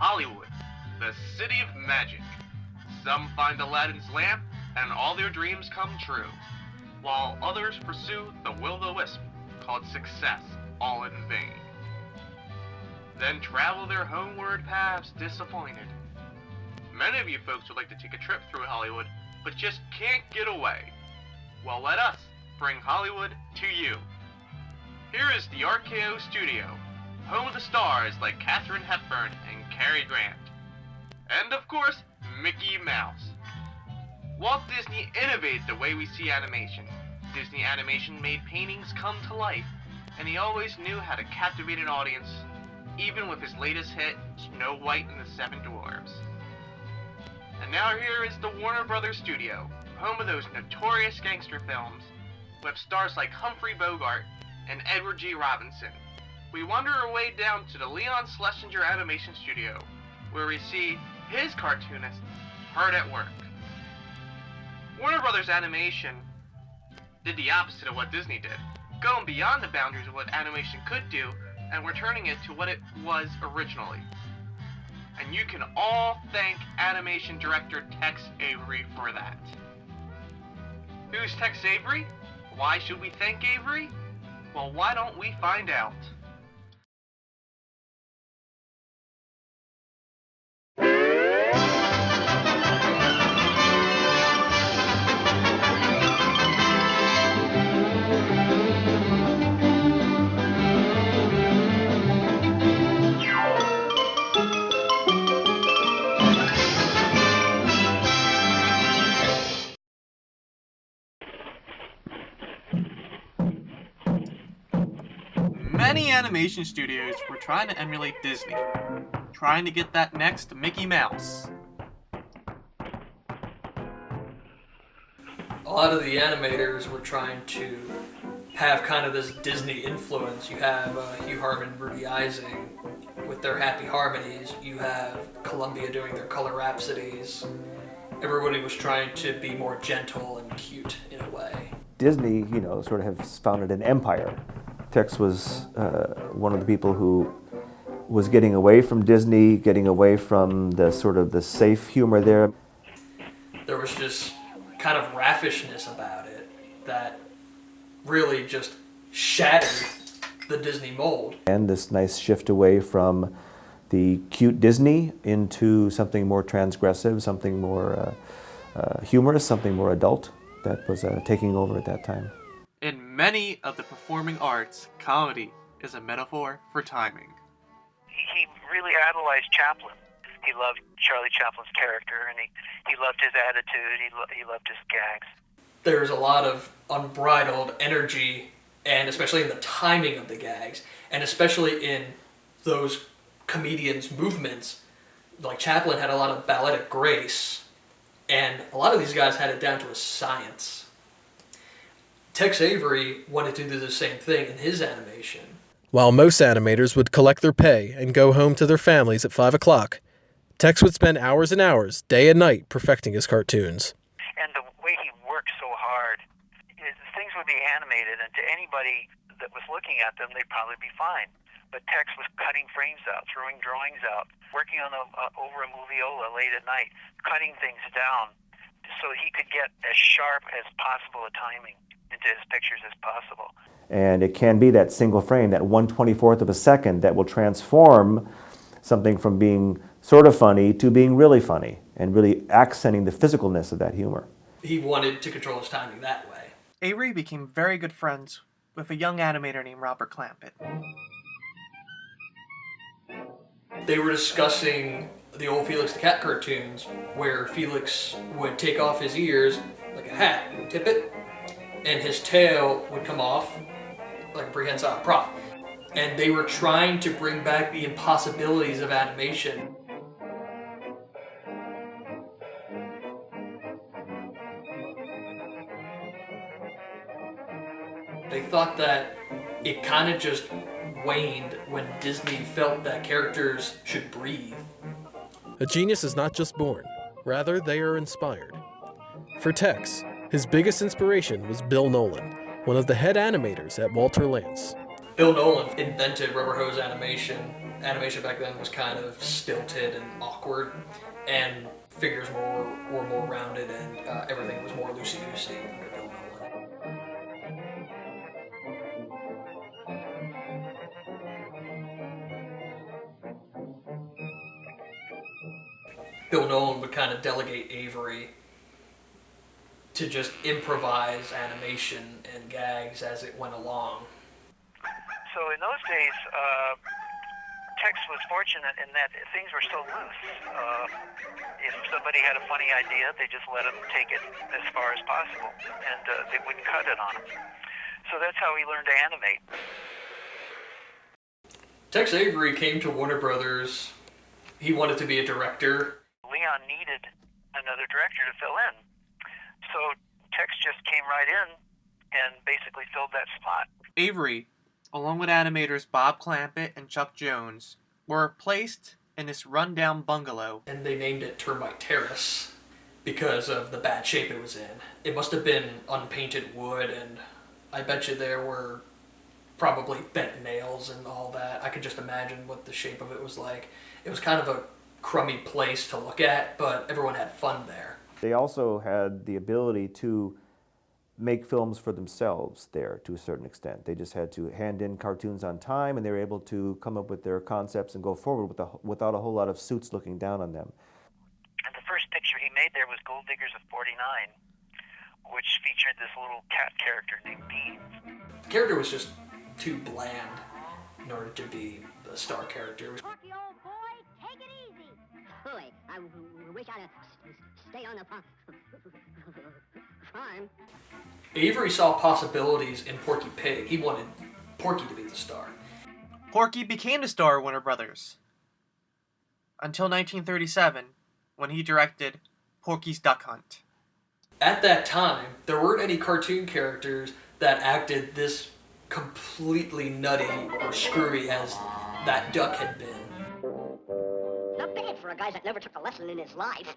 Hollywood, the city of magic. Some find Aladdin's lamp and all their dreams come true, while others pursue the will-o-wisp called success, all in vain. Then travel their homeward paths disappointed. Many of you folks would like to take a trip through Hollywood, but just can't get away. Well, let us bring Hollywood to you. Here is the RKO Studio, home of the stars like Katharine Hepburn and Cary Grant. And of course, Mickey Mouse. Walt Disney innovated the way we see animation. Disney Animation made paintings come to life, and he always knew how to captivate an audience, even with his latest hit, Snow White and the Seven Dwarfs. And now here is the Warner Brothers Studio, home of those notorious gangster films, with stars like Humphrey Bogart and Edward G. Robinson. We wander our way down to the Leon Schlesinger Animation Studio, where we see his cartoonists hard at work. Warner Brothers Animation did the opposite of what Disney did, going beyond the boundaries of what animation could do and returning it to what it was originally. And you can all thank animation director Tex Avery for that. Who's Tex Avery? Why should we thank Avery? Well, why don't we find out? Many animation studios were trying to emulate Disney, trying to get that next Mickey Mouse. A lot of the animators were trying to have kind of this Disney influence. You have Hugh Harman, Rudy Eising with their Happy Harmonies. You have Columbia doing their Color Rhapsodies. Everybody was trying to be more gentle and cute in a way. Disney, sort of has founded an empire. Tex was one of the people who was getting away from Disney, getting away from the sort of the safe humor there. There was just kind of raffishness about it that really just shattered the Disney mold. And this nice shift away from the cute Disney into something more transgressive, something more humorous, something more adult that was taking over at that time. In many of the performing arts, comedy is a metaphor for timing. He really idolized Chaplin. He loved Charlie Chaplin's character, and he loved his attitude, he loved his gags. There's a lot of unbridled energy, and especially in the timing of the gags, and especially in those comedians' movements. Like Chaplin had a lot of balletic grace, and a lot of these guys had it down to a science. Tex Avery wanted to do the same thing in his animation. While most animators would collect their pay and go home to their families at 5 o'clock, Tex would spend hours and hours, day and night, perfecting his cartoons. And the way he worked so hard, things would be animated, and to anybody that was looking at them, they'd probably be fine. But Tex was cutting frames out, throwing drawings out, working on over a moviola late at night, cutting things down so he could get as sharp as possible a timing into his pictures as possible. And it can be that single frame, that 1/24th of a second, that will transform something from being sort of funny to being really funny and really accenting the physicalness of that humor. He wanted to control his timing that way. Avery became very good friends with a young animator named Robert Clampett. They were discussing the old Felix the Cat cartoons, where Felix would take off his ears like a hat, tip it, and his tail would come off like a prehensile prop. And they were trying to bring back the impossibilities of animation. They thought that it kind of just waned when Disney felt that characters should breathe. A genius is not just born, rather they are inspired. For Tex, his biggest inspiration was Bill Nolan, one of the head animators at Walter Lantz. Bill Nolan invented rubber hose animation animation back then was kind of stilted and awkward, and figures were more rounded, and everything was more loosey-goosey under Bill Nolan. Bill Nolan would kind of delegate Avery to just improvise animation and gags as it went along. So in those days, Tex was fortunate in that things were so loose. If somebody had a funny idea, they just let him take it as far as possible, and they wouldn't cut it on him. So that's how he learned to animate. Tex Avery came to Warner Brothers. He wanted to be a director. Leon needed another director to fill in. So Tex just came right in and basically filled that spot. Avery, along with animators Bob Clampett and Chuck Jones, were placed in this rundown bungalow. And they named it Termite Terrace because of the bad shape it was in. It must have been unpainted wood, and I bet you there were probably bent nails and all that. I could just imagine what the shape of it was like. It was kind of a crummy place to look at, but everyone had fun there. They also had the ability to make films for themselves there to a certain extent. They just had to hand in cartoons on time, and they were able to come up with their concepts and go forward without a whole lot of suits looking down on them. And the first picture he made there was Gold Diggers of 49, which featured this little cat character named Beans. The character was just too bland in order to be a star character. Porky, old boy, take it easy. Boy, I wish I'd stay on the farm. Avery saw possibilities in Porky Pig. He wanted Porky to be the star. Porky became the star of Warner Brothers until 1937, when he directed Porky's Duck Hunt. At that time, there weren't any cartoon characters that acted this completely nutty or screwy as that duck had been. Not bad for a guy that never took a lesson in his life.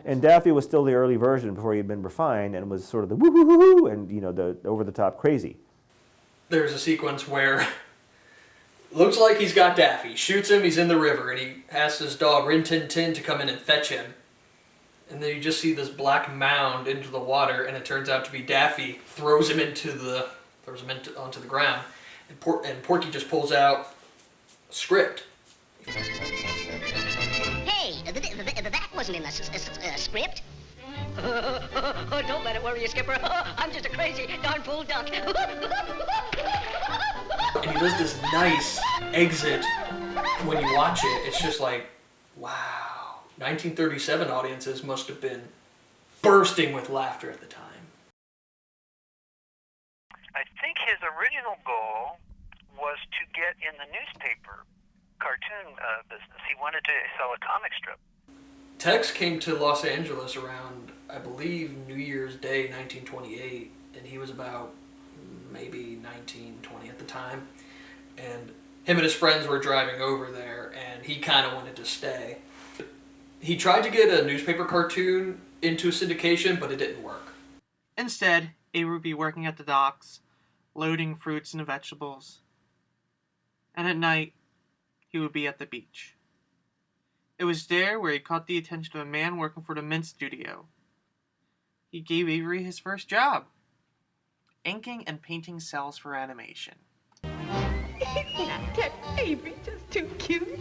And Daffy was still the early version before he had been refined, and was sort of the woo-hoo-hoo-hoo and, you know, the over-the-top crazy. There's a sequence where looks like he's got Daffy, shoots him, he's in the river, and he asks his dog Rin Tin Tin to come in and fetch him. And then you just see this black mound into the water, and it turns out to be Daffy, throws him onto the ground, and Porky just pulls out a script. Hey, that wasn't in the script. Don't let it worry you, Skipper. I'm just a crazy darn fool duck. And he does this nice exit when you watch it. It's just like, wow. 1937 audiences must have been bursting with laughter at the time. I think his original goal was to get in the newspaper cartoon business. He wanted to sell a comic strip. Tex came to Los Angeles around, I believe, New Year's Day, 1928, and he was about maybe 19, 20 at the time. And him and his friends were driving over there, and he kind of wanted to stay. He tried to get a newspaper cartoon into syndication, but it didn't work. Instead, Avery would be working at the docks, loading fruits and vegetables. And at night, he would be at the beach. It was there where he caught the attention of a man working for the Mint studio. He gave Avery his first job, inking and painting cells for animation. Isn't that Avery just too cute?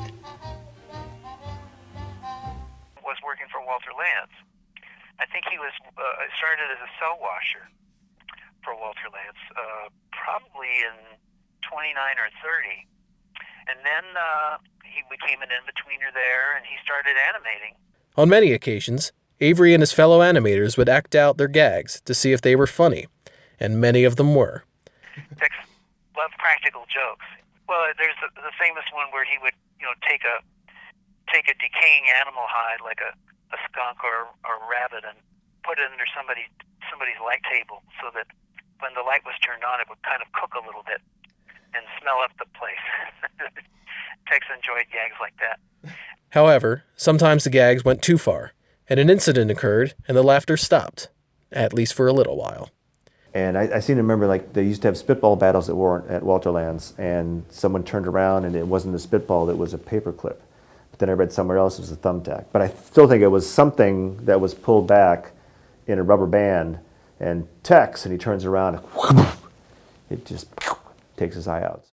Was working for Walter Lantz. I think he was started as a cell washer for Walter Lantz, probably in 29 or 30. And then he became an in-betweener there, and he started animating. On many occasions, Avery and his fellow animators would act out their gags to see if they were funny, and many of them were. Tex loved practical jokes. Well, there's the famous one where he would, take a decaying animal hide like a skunk or a rabbit and put it under somebody's light table so that when the light was turned on, it would kind of cook a little bit and smell up the place. Tex enjoyed gags like that. However, sometimes the gags went too far, and an incident occurred and the laughter stopped, at least for a little while. And I seem to remember, like, they used to have spitball battles at Walterland's, and someone turned around and it wasn't a spitball, it was a paperclip. But then I read somewhere else it was a thumbtack. But I still think it was something that was pulled back in a rubber band, and Tex, and he turns around, and it just takes his eye out.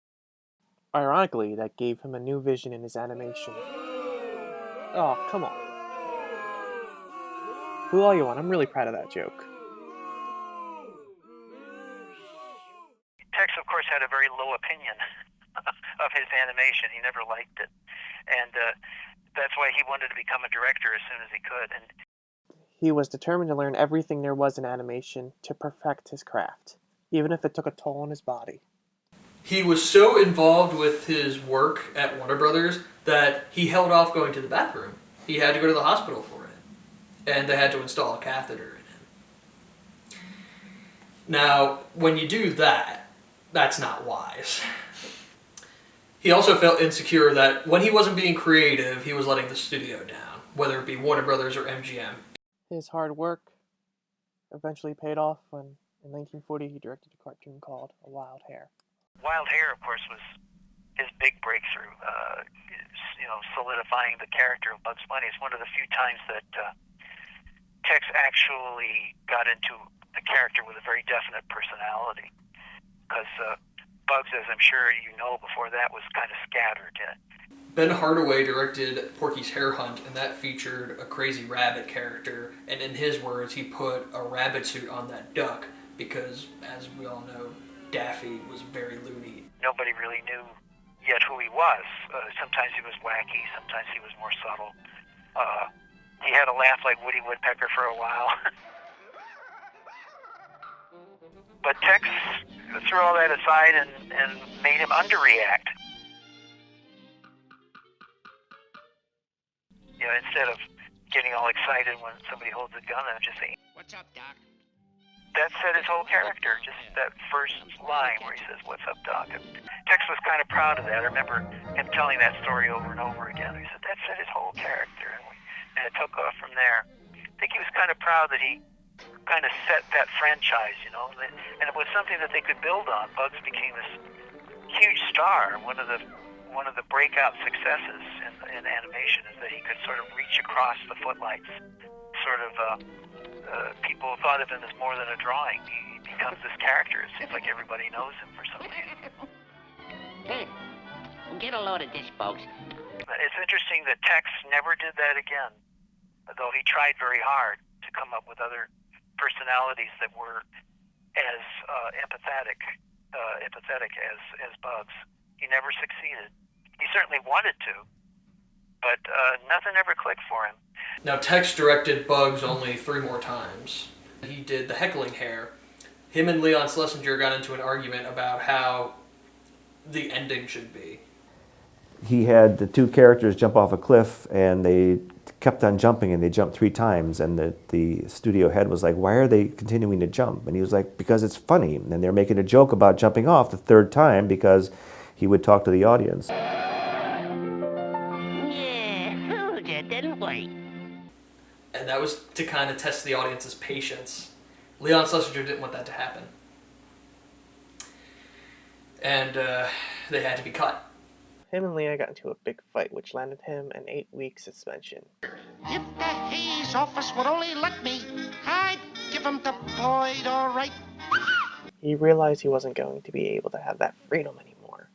Ironically, that gave him a new vision in his animation. Oh, come on. Who all you want? I'm really proud of that joke. Tex, of course, had a very low opinion of his animation. He never liked it. And that's why he wanted to become a director as soon as he could. And He was determined to learn everything there was in animation to perfect his craft, even if it took a toll on his body. He was so involved with his work at Warner Brothers that he held off going to the bathroom. He had to go to the hospital for it, and they had to install a catheter in him. Now, when you do that, that's not wise. He also felt insecure that when he wasn't being creative, he was letting the studio down, whether it be Warner Brothers or MGM. His hard work eventually paid off when, in 1940, he directed a cartoon called A Wild Hare. Wild Hare, of course, was his big breakthrough, solidifying the character of Bugs Bunny. It's one of the few times that Tex actually got into a character with a very definite personality. Because Bugs, as I'm sure you know before that, was kind of scattered. Ben Hardaway directed Porky's Hare Hunt, and that featured a crazy rabbit character. And in his words, he put a rabbit suit on that duck because, as we all know, Daffy was very loony. Nobody really knew yet who he was. Sometimes he was wacky, sometimes he was more subtle. He had a laugh like Woody Woodpecker for a while. But Tex threw all that aside and made him underreact. Instead of getting all excited when somebody holds a gun and just saying, "What's up, Doc?" That set his whole character, just that first line where he says, "What's up, Doc?" And Tex was kind of proud of that. I remember him telling that story over and over again. He said, that set his whole character, and it took off from there. I think he was kind of proud that he kind of set that franchise, and it was something that they could build on. Bugs became this huge star. One of the breakout successes in animation is that he could sort of reach across the footlights. People thought of him as more than a drawing. He becomes this character. It seems like everybody knows him for some reason. Hey, get a load of this, folks. It's interesting that Tex never did that again, though he tried very hard to come up with other personalities that were as empathetic as Bugs. He never succeeded. He certainly wanted to, but nothing ever clicked for him. Now, Tex directed Bugs only 3 more times. He did The Heckling Hare. Him and Leon Schlesinger got into an argument about how the ending should be. He had the 2 characters jump off a cliff, and they kept on jumping, and they jumped 3 times, and the studio head was like, "Why are they continuing to jump?" And he was like, "Because it's funny." And they're making a joke about jumping off the 3rd time because he would talk to the audience. Yeah, fooled you, didn't we? And that was to kind of test the audience's patience. Leon Schlesinger didn't want that to happen. And they had to be cut. Him and Leah got into a big fight, which landed him an 8-week suspension. If the Hayes office would only let me, I'd give him to Boyd, all right. He realized he wasn't going to be able to have that freedom anymore,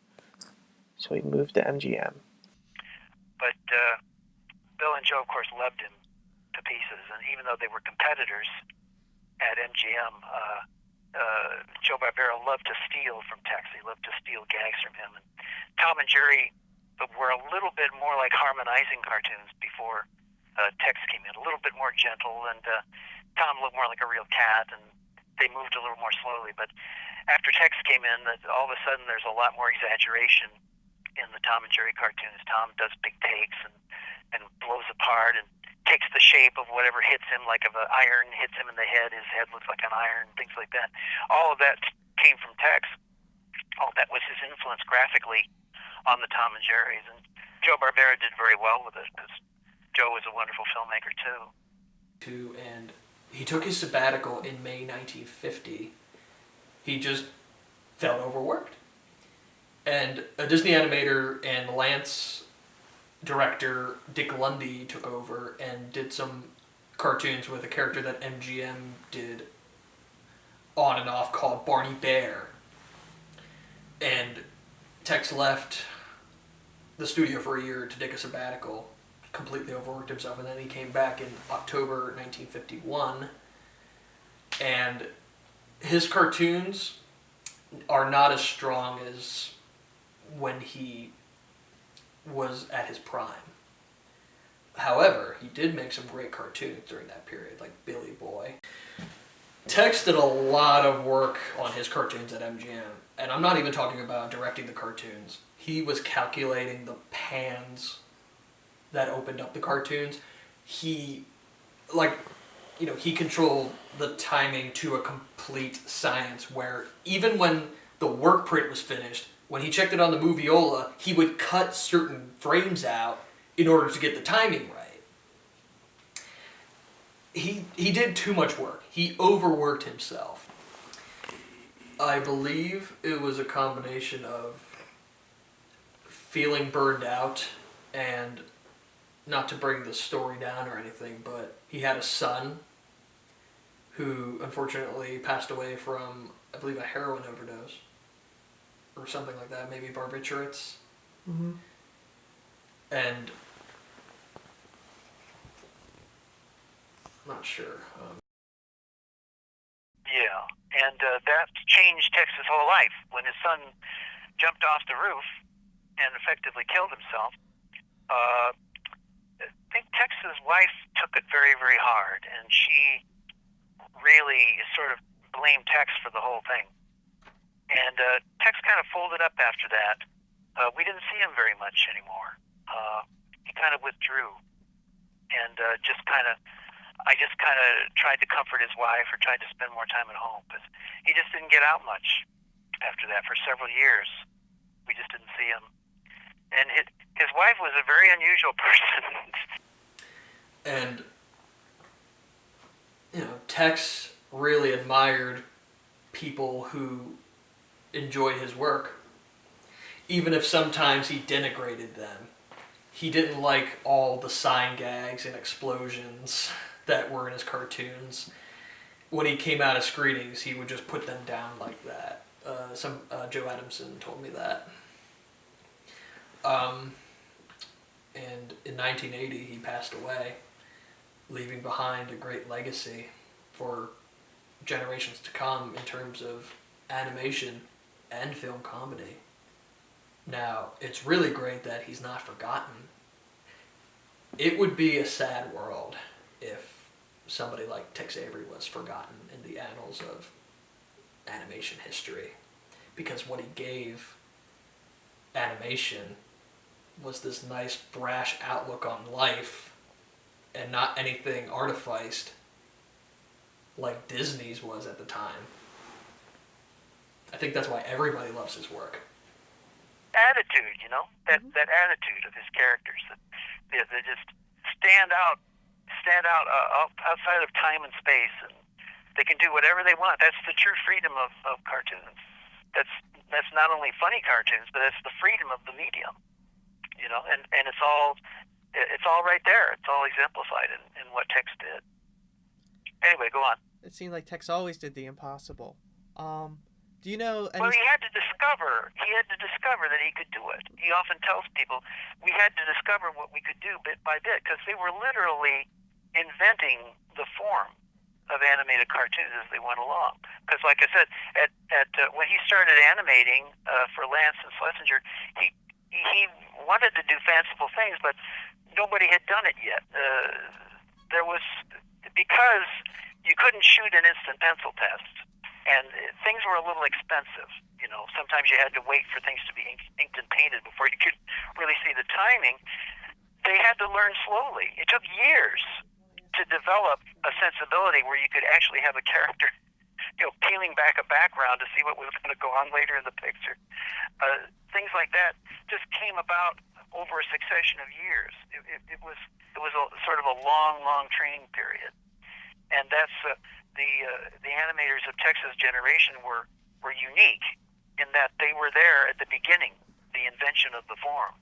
so he moved to MGM. But Bill and Joe, of course, loved him to pieces, and even though they were competitors at MGM, Joe Barbera loved to steal from Tex. He loved to steal gags from him. And Tom and Jerry were a little bit more like harmonizing cartoons before Tex came in, a little bit more gentle, and Tom looked more like a real cat, and they moved a little more slowly. But after Tex came in, all of a sudden there's a lot more exaggeration in the Tom and Jerry cartoons. Tom does big takes and blows apart and takes the shape of whatever hits him, like if an iron hits him in the head, his head looks like an iron, things like that. All of that came from Tex. All that was his influence graphically on the Tom and Jerry's. And Joe Barbera did very well with it, because Joe was a wonderful filmmaker too. And he took his sabbatical in May 1950, He just felt overworked. And a Disney animator and Lance director Dick Lundy took over and did some cartoons with a character that MGM did on and off called Barney Bear. And Tex left the studio for a year to take a sabbatical, completely overworked himself, and then he came back in October 1951. And his cartoons are not as strong as when he was at his prime. However, he did make some great cartoons during that period, like Billy Boy. Tex did a lot of work on his cartoons at MGM, and I'm not even talking about directing the cartoons. He was calculating the pans that opened up the cartoons. He controlled the timing to a complete science, where even when the work print was finished, when he checked it on the Moviola, he would cut certain frames out in order to get the timing right. He did too much work. He overworked himself. I believe it was a combination of feeling burned out, and not to bring the story down or anything, but he had a son who unfortunately passed away from, I believe, a heroin overdose or something like that, maybe barbiturates. Mm-hmm. And I'm not sure. Yeah, and that changed Tex's whole life. When his son jumped off the roof and effectively killed himself, I think Tex's wife took it very, very hard, and she really sort of blamed Tex for the whole thing. And Tex kind of folded up after that. We didn't see him very much anymore. He kind of withdrew, and I just kind of tried to comfort his wife, or tried to spend more time at home, because he just didn't get out much after that for several years. We just didn't see him. And his wife was a very unusual person. And, Tex really admired people who enjoyed his work, even if sometimes he denigrated them. He didn't like all the sign gags and explosions that were in his cartoons. When he came out of screenings, he would just put them down like that. Joe Adamson told me that. And in 1980, he passed away, leaving behind a great legacy for generations to come in terms of animation and film comedy. Now, it's really great that he's not forgotten. It would be a sad world if somebody like Tex Avery was forgotten in the annals of animation history, because what he gave animation was this nice, brash outlook on life, and not anything artificed like Disney's was at the time. I think that's why everybody loves his work. Attitude, that attitude of his characters, that they just stand out outside of time and space, and they can do whatever they want. That's the true freedom of cartoons. That's not only funny cartoons, but it's the freedom of the medium. And it's all right there. It's all exemplified in what Tex did. Anyway, go on. It seemed like Tex always did the impossible. Do you know any... Well, he had to discover that he could do it. He often tells people, we had to discover what we could do bit by bit, because they were literally inventing the form of animated cartoons as they went along. Because, like I said, when he started animating for Lance and Schlesinger, he wanted to do fanciful things, but nobody had done it yet. Because you couldn't shoot an instant pencil test, and things were a little expensive. Sometimes you had to wait for things to be inked and painted before you could really see the timing. They had to learn slowly. It took years to develop a sensibility where you could actually have a character, peeling back a background to see what was going to go on later in the picture. Things like that just came about over a succession of years. It was a sort of a long training period, and that's the animators of Tex's generation were were unique in that they were there at the beginning, the invention of the form,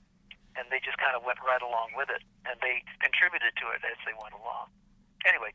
and they just kind of went right along with it, and they contributed to it as they went along. Anyway,